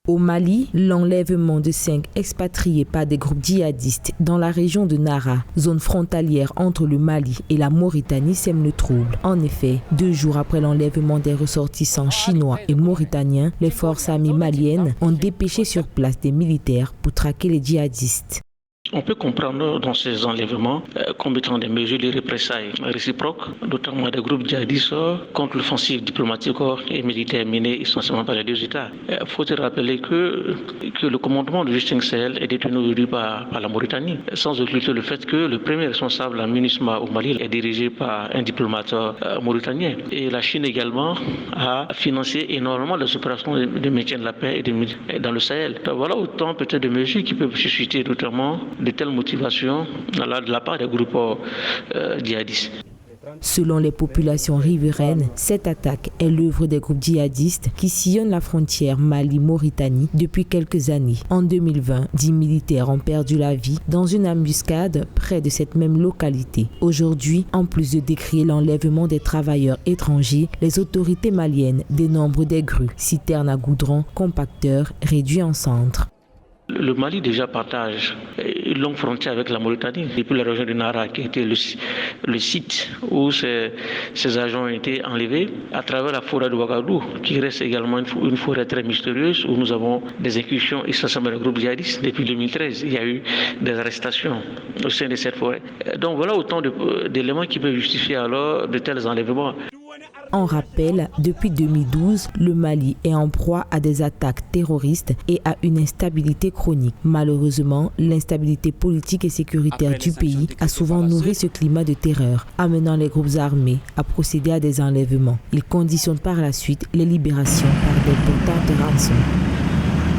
Au Mali, l'enlèvement de 5 expatriés par des groupes djihadistes dans la région de Nara, zone frontalière entre le Mali et la Mauritanie, sème le trouble. En effet, 2 jours après l'enlèvement des ressortissants chinois et mauritaniens, les forces armées maliennes ont dépêché sur place des militaires pour traquer les djihadistes. On peut comprendre dans ces enlèvements comme étant des mesures de représailles réciproques, notamment des groupes djihadistes contre l'offensive diplomatique et militaire menée essentiellement par les 2 États. Il faut te rappeler que le commandement de G5 Sahel est détenu aujourd'hui par la Mauritanie, sans occulter le fait que le premier responsable en MINUSMA au Mali est dirigé par un diplomate mauritanien. Et la Chine également a financé énormément les opérations de maintien de la paix dans le Sahel. Donc voilà autant peut-être de mesures qui peuvent susciter notamment de telles motivations de la part des groupes djihadistes. Selon les populations riveraines, cette attaque est l'œuvre des groupes djihadistes qui sillonnent la frontière Mali-Mauritanie depuis quelques années. En 2020, 10 militaires ont perdu la vie dans une embuscade près de cette même localité. Aujourd'hui, en plus de décrier l'enlèvement des travailleurs étrangers, les autorités maliennes dénombrent des grues, citernes à goudron, compacteurs réduits en cendres. Le Mali déjà partage une longue frontière avec la Mauritanie, depuis la région de Nara, qui était le site où ces agents ont été enlevés, à travers la forêt de Ouagadougou, qui reste également une forêt très mystérieuse, où nous avons des incursions essentiellement de groupes djihadistes. Depuis 2013, il y a eu des arrestations au sein de cette forêt. Donc voilà autant d'éléments qui peuvent justifier alors de tels enlèvements. En rappel, depuis 2012, le Mali est en proie à des attaques terroristes et à une instabilité chronique. Malheureusement, l'instabilité politique et sécuritaire du pays a souvent nourri ce climat de terreur, amenant les groupes armés à procéder à des enlèvements. Ils conditionnent par la suite les libérations par des porteurs de rançon.